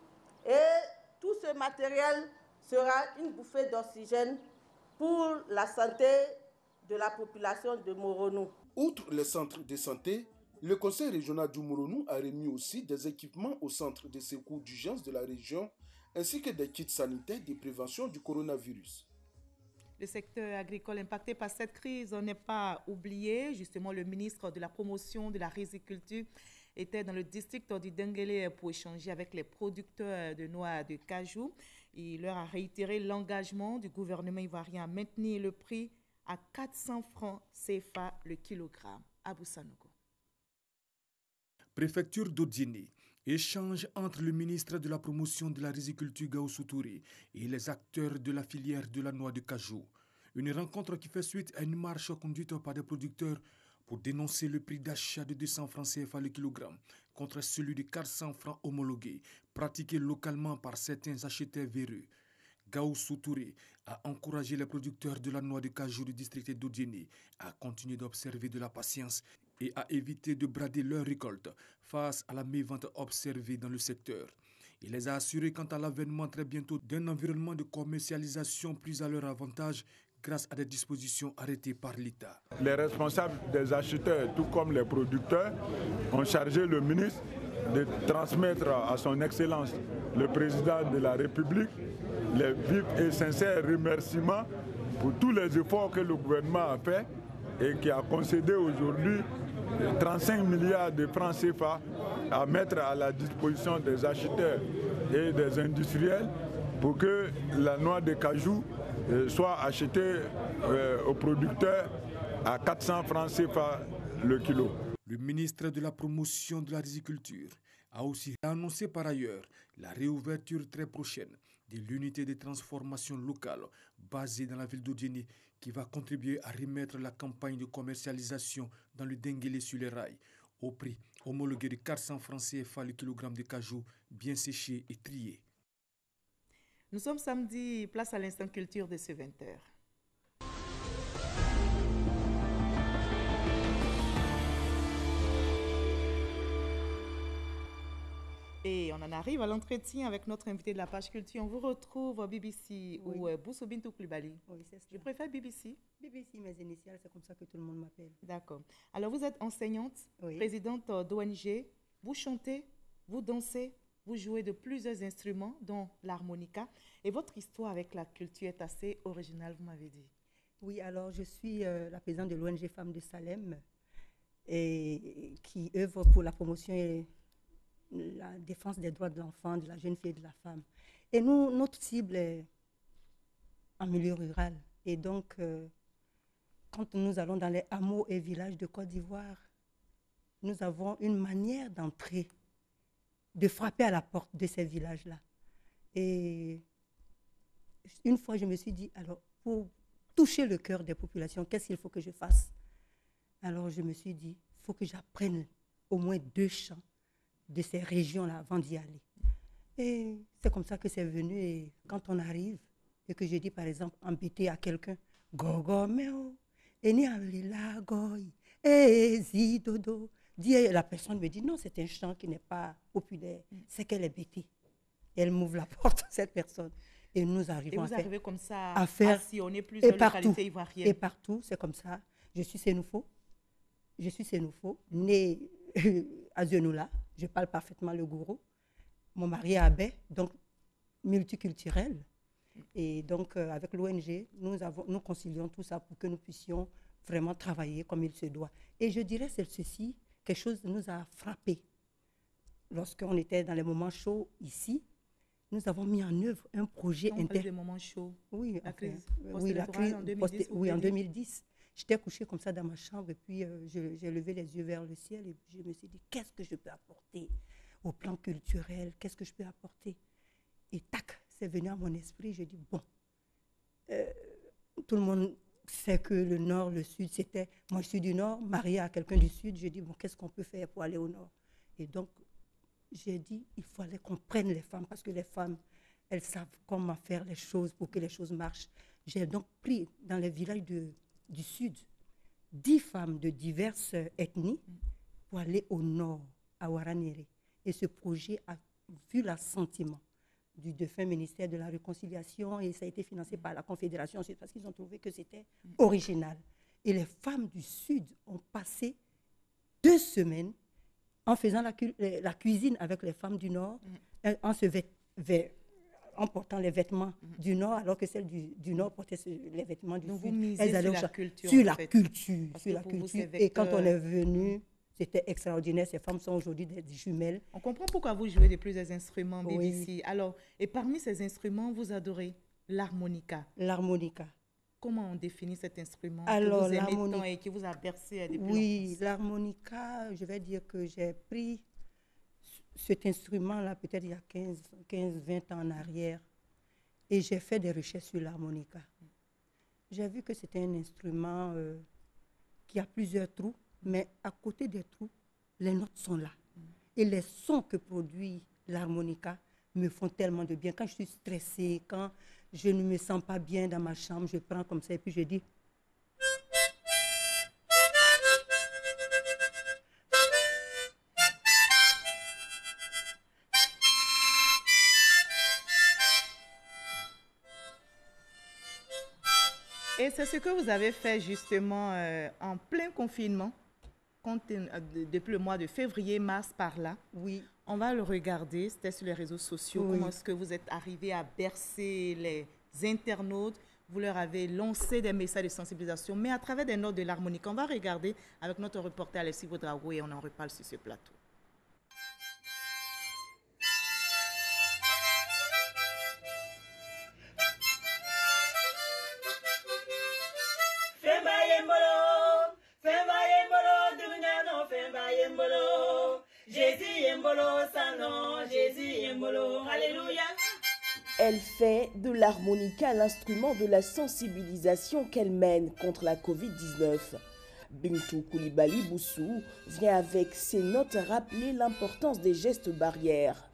Et tout ce matériel sera une bouffée d'oxygène pour la santé de la population de Moronou. Outre les centres de santé, le conseil régional du Moronou a remis aussi des équipements au centre de secours d'urgence de la région, ainsi que des kits sanitaires de prévention du coronavirus. Le secteur agricole impacté par cette crise n'est pas oublié. Justement, le ministre de la Promotion de la Riziculture était dans le district du Denguélé pour échanger avec les producteurs de noix de cajou. Il leur a réitéré l'engagement du gouvernement ivoirien à maintenir le prix à 400 francs CFA le kilogramme. Abou Sanogo. Préfecture d'Odzini. Échange entre le ministre de la Promotion de la Riziculture Gaoussou Touré et les acteurs de la filière de la noix de cajou. Une rencontre qui fait suite à une marche conduite par des producteurs pour dénoncer le prix d'achat de 200 francs CFA le kilogramme contre celui de 400 francs homologué, pratiqué localement par certains acheteurs véreux. Gaoussou Touré a encouragé les producteurs de la noix de cajou du district d'Odiéné à continuer d'observer de la patience et à éviter de brader leur récolte face à la mévente observée dans le secteur. Il les a assurés quant à l'avènement très bientôt d'un environnement de commercialisation plus à leur avantage grâce à des dispositions arrêtées par l'État. Les responsables des acheteurs, tout comme les producteurs, ont chargé le ministre de transmettre à son Excellence le président de la République les vifs et sincères remerciements pour tous les efforts que le gouvernement a fait et qui a concédé aujourd'hui 35 milliards de francs CFA à mettre à la disposition des acheteurs et des industriels pour que la noix de cajou soit achetée aux producteurs à 400 francs CFA le kilo. Le ministre de la Promotion de la Riziculture a aussi annoncé par ailleurs la réouverture très prochaine de l'unité de transformation locale basée dans la ville d'Odiéné qui va contribuer à remettre la campagne de commercialisation dans le Denguélé sur les rails au prix homologué de 400 francs CFA le kilogramme de cajou bien séché et trié. Nous sommes samedi, place à l'instant culture de ce 20h. Et on en arrive à l'entretien avec notre invité de la page culture. On vous retrouve au BBC ou Bousso Bintou Coulibaly. Oui, c'est ça. Je préfère BBC. BBC, mes initiales, c'est comme ça que tout le monde m'appelle. D'accord. Alors, vous êtes enseignante, présidente d'ONG. Vous chantez, vous dansez, vous jouez de plusieurs instruments, dont l'harmonica. Et votre histoire avec la culture est assez originale, vous m'avez dit. Oui, alors je suis la présidente de l'ONG Femmes de Salem et qui œuvre pour la promotion et la défense des droits de l'enfant, de la jeune fille et de la femme. Et nous, notre cible est en milieu rural. Et donc, quand nous allons dans les hameaux et villages de Côte d'Ivoire, nous avons une manière d'entrer, de frapper à la porte de ces villages-là. Et une fois, je me suis dit, alors, pour toucher le cœur des populations, qu'est-ce qu'il faut que je fasse? Alors, je me suis dit, il faut que j'apprenne au moins 2 chants de ces régions-là avant d'y aller. Et c'est comme ça que c'est venu. Et quand on arrive et que je dis, par exemple, embêter à quelqu'un, Gogo meo, eni alila goy, ezi dodo. La personne me dit, non, c'est un chant qui n'est pas populaire, c'est qu'elle est bêtée. Et elle m'ouvre la porte, cette personne. Et nous arrivons arrivez comme ça à faire sillonner plusieurs localités ivoiriennes. Et partout, c'est comme ça. Je suis Sénoufo, née à Zenoula. Je parle parfaitement le gourou. Mon mari est abbé, donc multiculturel. Et donc, avec l'ONG, nous concilions tout ça pour que nous puissions vraiment travailler comme il se doit. Et je dirais, c'est ceci, quelque chose nous a frappé. Lorsqu'on était dans les moments chauds ici, nous avons mis en œuvre un projet des moments chauds. Oui, la crise en 2010. Oui, en 2010. J'étais couchée comme ça dans ma chambre et puis j'ai levé les yeux vers le ciel et je me suis dit, qu'est-ce que je peux apporter au plan culturel? Qu'est-ce que je peux apporter? Et tac, c'est venu à mon esprit. Je dis, bon, tout le monde sait que le nord, le sud, c'était... Moi, je suis du nord, mariée à quelqu'un du sud. Je dis, bon, qu'est-ce qu'on peut faire pour aller au nord? Et donc, j'ai dit, il fallait qu'on prenne les femmes parce que les femmes, elles savent comment faire les choses pour que les choses marchent. J'ai donc pris dans les villages du sud 10 femmes de diverses ethnies pour aller au nord, à Ouaranéré. Et ce projet a vu l'assentiment du défunt ministère de la Réconciliation et ça a été financé par la Confédération Sud parce qu'ils ont trouvé que c'était original. Et les femmes du sud ont passé 2 semaines en faisant la cuisine avec les femmes du nord, en portant les vêtements du nord, alors que celles du nord portaient les vêtements du sud. Elles allaient sur la culture. Et quand on est venu, c'était extraordinaire. Ces femmes sont aujourd'hui des jumelles. On comprend pourquoi vous jouez de plusieurs instruments, BBC. Oui. Alors, et parmi ces instruments, vous adorez l'harmonica. L'harmonica. Comment on définit cet instrument alors, que vous aimez tant et qui vous a bercé depuis Oui, l'harmonica, je vais dire que j'ai pris cet instrument-là peut-être il y a 15-20 ans en arrière et j'ai fait des recherches sur l'harmonica. J'ai vu que c'était un instrument qui a plusieurs trous Mais à côté des trous, les notes sont là. Et les sons que produit l'harmonica me font tellement de bien. Quand je suis stressée, quand je ne me sens pas bien dans ma chambre, je prends comme ça et puis je dis... Et c'est ce que vous avez fait justement en plein confinement, depuis le mois de février, mars par là. Oui. On va le regarder, c'était sur les réseaux sociaux. Oui. Comment est-ce que vous êtes arrivé à bercer les internautes? Vous leur avez lancé des messages de sensibilisation, mais à travers des notes de l'harmonica. On va regarder avec notre reporter Alexis Vaudrago et on en reparle sur ce plateau. Elle fait de l'harmonica l'instrument de la sensibilisation qu'elle mène contre la Covid-19. Bintou Koulibaly Boussou vient avec ses notes rappeler l'importance des gestes barrières.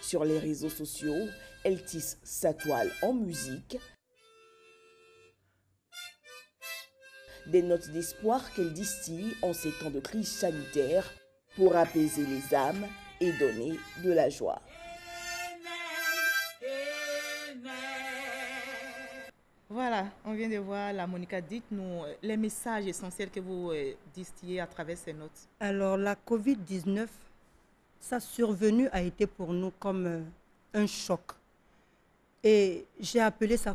Sur les réseaux sociaux, elle tisse sa toile en musique. Des notes d'espoir qu'elle distille en ces temps de crise sanitaire pour apaiser les âmes et donner de la joie. Voilà, on vient de voir l'harmonica. Dites-nous les messages essentiels que vous distillez à travers ces notes. Alors, la Covid-19, sa survenue a été pour nous comme un choc. Et j'ai appelé ça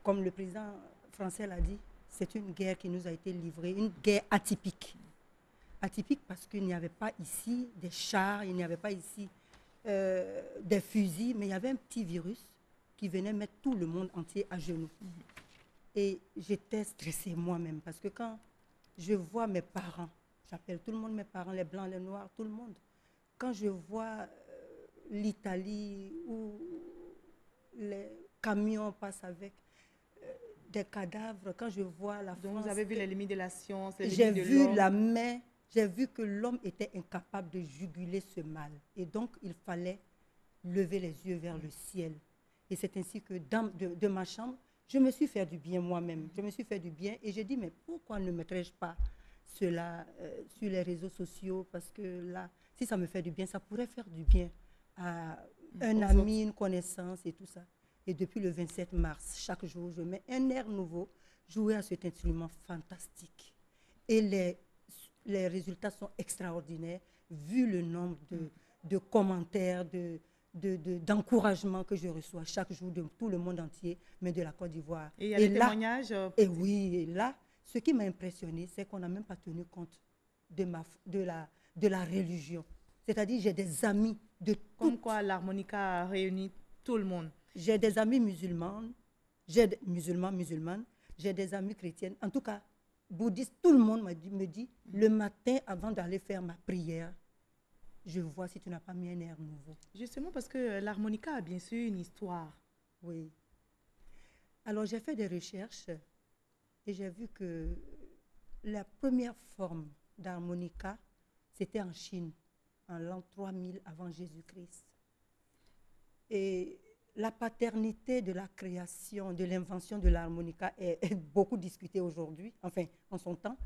comme le président français l'a dit, c'est une guerre qui nous a été livrée, une guerre atypique. Atypique parce qu'il n'y avait pas ici des chars, il n'y avait pas ici des fusils, mais il y avait un petit virus qui venait mettre tout le monde entier à genoux. Et j'étais stressée moi-même parce que quand je vois mes parents, j'appelle tout le monde mes parents, les blancs, les noirs, tout le monde. Quand je vois l'Italie où les camions passent avec des cadavres, quand je vois la France... Donc vous avez vu les limites de la science, les j'ai limites de vu l'homme. la main, j'ai vu que l'homme était incapable de juguler ce mal. Et donc, il fallait lever les yeux vers le ciel. Et c'est ainsi que de ma chambre, je me suis fait du bien moi-même. Je me suis fait du bien et j'ai dit, mais pourquoi ne mettrais-je pas cela sur les réseaux sociaux? Parce que là, si ça me fait du bien, ça pourrait faire du bien à un ami, une connaissance et tout ça. Et depuis le 27 mars, chaque jour, je mets un air nouveau, jouer à cet instrument fantastique. Et les résultats sont extraordinaires, vu le nombre de commentaires, d'encouragements que je reçois chaque jour de tout le monde entier, mais de la Côte d'Ivoire. Et il y a des témoignages. Et oui, et là, ce qui m'a impressionné, c'est qu'on n'a même pas tenu compte de la religion. C'est-à-dire, j'ai des amis de Comme quoi l'harmonica a réuni tout le monde. J'ai des amis musulmanes, musulmanes, j'ai des amis chrétiennes, en tout cas, bouddhistes, tout le monde me dit, le matin, avant d'aller faire ma prière, je vois si tu n'as pas mis un air nouveau. Justement parce que l'harmonica a bien sûr une histoire. Oui. Alors, j'ai fait des recherches et j'ai vu que la première forme d'harmonica, c'était en Chine, en l'an 3000 avant Jésus-Christ. Et la paternité de la création, de l'invention de l'harmonica est beaucoup discutée aujourd'hui, enfin, en son temps.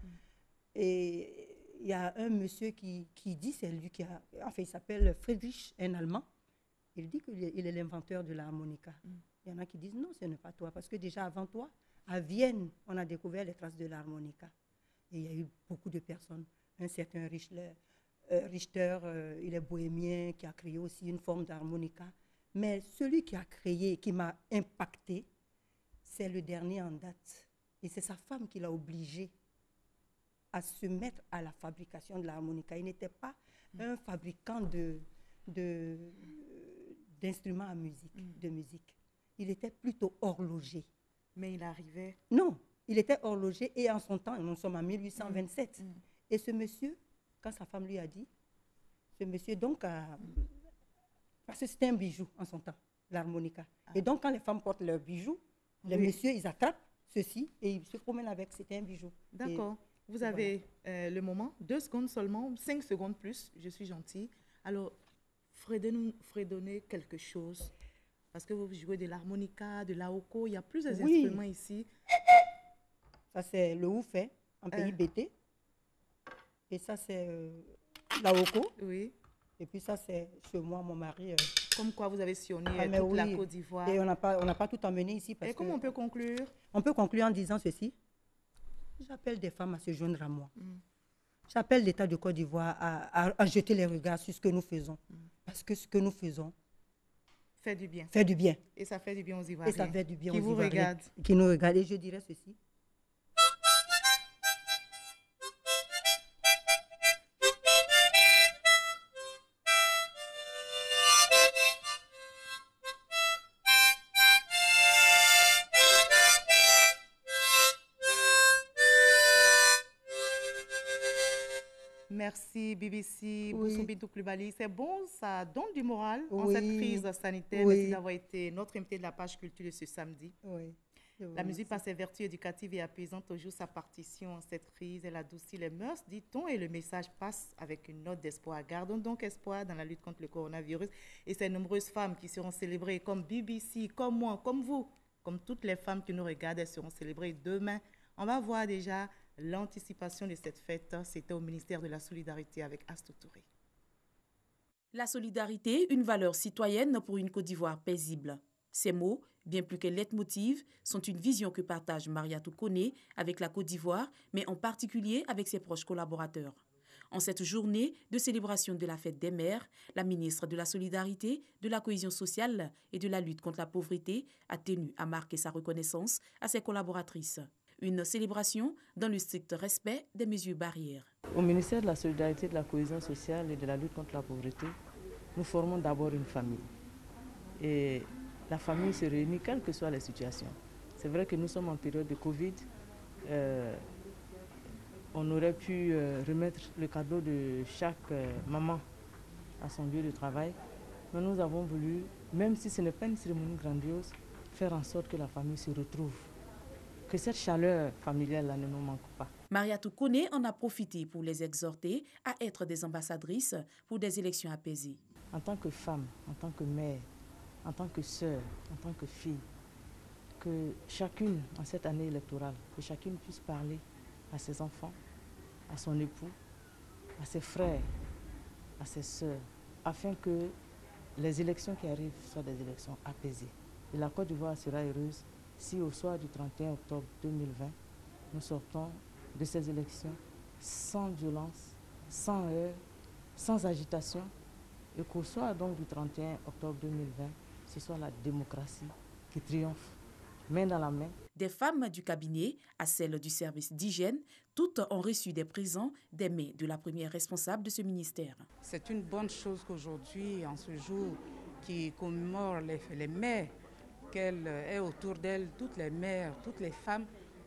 Et il y a un monsieur qui dit, c'est lui qui a... Enfin, il s'appelle Friedrich, un Allemand. Il dit qu'il est l'inventeur de l'harmonica. Il y en a qui disent, non, ce n'est pas toi, parce que déjà avant toi, à Vienne, on a découvert les traces de l'harmonica. Et il y a eu beaucoup de personnes. Un certain Richter, il est bohémien, qui a créé aussi une forme d'harmonica. Mais celui qui a créé, qui m'a impacté, c'est le dernier en date. Et c'est sa femme qui l'a obligé à se mettre à la fabrication de l'harmonica. Il n'était pas un fabricant d'instruments à musique, de musique. Il était plutôt horloger. Mais il arrivait... Non, il était horloger et en son temps, nous sommes en 1827. Et ce monsieur, quand sa femme lui a dit, ce monsieur donc a... Parce que c'était un bijou en son temps, l'harmonica. Et donc, quand les femmes portent leurs bijoux, les messieurs, ils attrapent ceci et ils se promènent avec. C'était un bijou. D'accord. Vous avez le moment, 2 secondes seulement, 5 secondes plus, je suis gentille. Alors, fredonnez quelque chose. Parce que vous jouez de l'harmonica, de l'aoko, il y a plusieurs instruments ici. Ça, c'est le oufé, en pays bété. Et ça, c'est l'aoko. Oui. Et puis ça, c'est chez moi, mon mari. Comme quoi vous avez sillonné toute la Côte d'Ivoire. Et on n'a pas tout emmené ici. Et comment on peut conclure? On peut conclure en disant ceci. J'appelle des femmes à se joindre à moi. J'appelle l'État de Côte d'Ivoire à jeter les regards sur ce que nous faisons. Parce que ce que nous faisons fait du bien. Fait du bien. Et ça fait du bien aux Ivoiriens. Et ça fait du bien aux Ivoiriens. Qui vous regardent. Qui nous regardent. Et je dirais ceci. Merci BBC, Boussou Bintou Coulibaly. C'est bon, ça donne du moral en cette crise sanitaire. Merci d'avoir été notre invité de la page culture de ce samedi. La musique, par ses vertus éducatives et apaisantes, joue sa partition en cette crise. Elle adoucit les mœurs, dit-on, et le message passe avec une note d'espoir. Gardons donc espoir dans la lutte contre le coronavirus et ces nombreuses femmes qui seront célébrées comme BBC, comme moi, comme vous, comme toutes les femmes qui nous regardent, elles seront célébrées demain. On va voir déjà l'anticipation de cette fête. C'était au ministère de la Solidarité avec Astou Touré. La solidarité, une valeur citoyenne pour une Côte d'Ivoire paisible. Ces mots, bien plus que leitmotiv, sont une vision que partage Mariatou Koné avec la Côte d'Ivoire, mais en particulier avec ses proches collaborateurs. En cette journée de célébration de la fête des mères, la ministre de la Solidarité, de la Cohésion sociale et de la lutte contre la pauvreté a tenu à marquer sa reconnaissance à ses collaboratrices. Une célébration dans le strict respect des mesures barrières. Au ministère de la Solidarité, de la Cohésion sociale et de la lutte contre la pauvreté, nous formons d'abord une famille. Et la famille se réunit quelles que soient les situations. C'est vrai que nous sommes en période de Covid. On aurait pu remettre le cadeau de chaque maman à son lieu de travail. Mais nous avons voulu, même si ce n'est pas une cérémonie grandiose, faire en sorte que la famille se retrouve. Que cette chaleur familiale-là ne nous manque pas. Mariatou Koné en a profité pour les exhorter à être des ambassadrices pour des élections apaisées. En tant que femme, en tant que mère, en tant que sœur, en tant que fille, que chacune, en cette année électorale, que chacune puisse parler à ses enfants, à son époux, à ses frères, à ses sœurs, afin que les élections qui arrivent soient des élections apaisées. Et la Côte d'Ivoire sera heureuse si au soir du 31 octobre 2020, nous sortons de ces élections sans violence, sans heurts, sans agitation, et qu'au soir donc du 31 octobre 2020, ce soit la démocratie qui triomphe, main dans la main. Des femmes du cabinet à celles du service d'hygiène, toutes ont reçu des présents des mains de la première responsable de ce ministère. C'est une bonne chose qu'aujourd'hui, en ce jour qui commémore les mères, qu'elle ait autour d'elle toutes les mères, toutes les femmes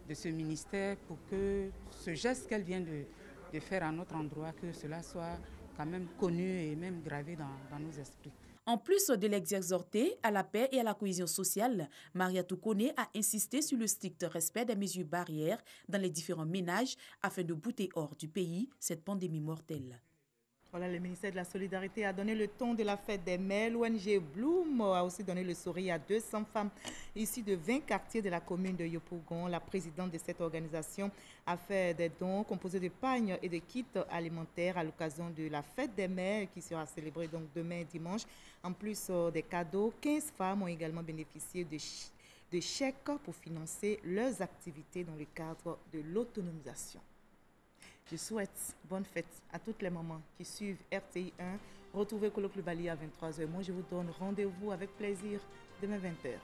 de ce ministère pour que ce geste qu'elle vient de faire à notre endroit, que cela soit quand même connu et même gravé dans nos esprits. En plus de les exhorter à la paix et à la cohésion sociale, Mariatou Koné a insisté sur le strict respect des mesures barrières dans les différents ménages afin de bouter hors du pays cette pandémie mortelle. Voilà, le ministère de la Solidarité a donné le ton de la fête des mères. L'ONG Bloom a aussi donné le sourire à 200 femmes issues de 20 quartiers de la commune de Yopougon. La présidente de cette organisation a fait des dons composés de pagnes et de kits alimentaires à l'occasion de la fête des mères qui sera célébrée donc demain dimanche. En plus des cadeaux, 15 femmes ont également bénéficié de chèques pour financer leurs activités dans le cadre de l'autonomisation. Je souhaite bonne fête à toutes les mamans qui suivent RTI 1. Retrouvez Kolo Coulibaly à 23h. Moi, je vous donne rendez-vous avec plaisir demain 20h.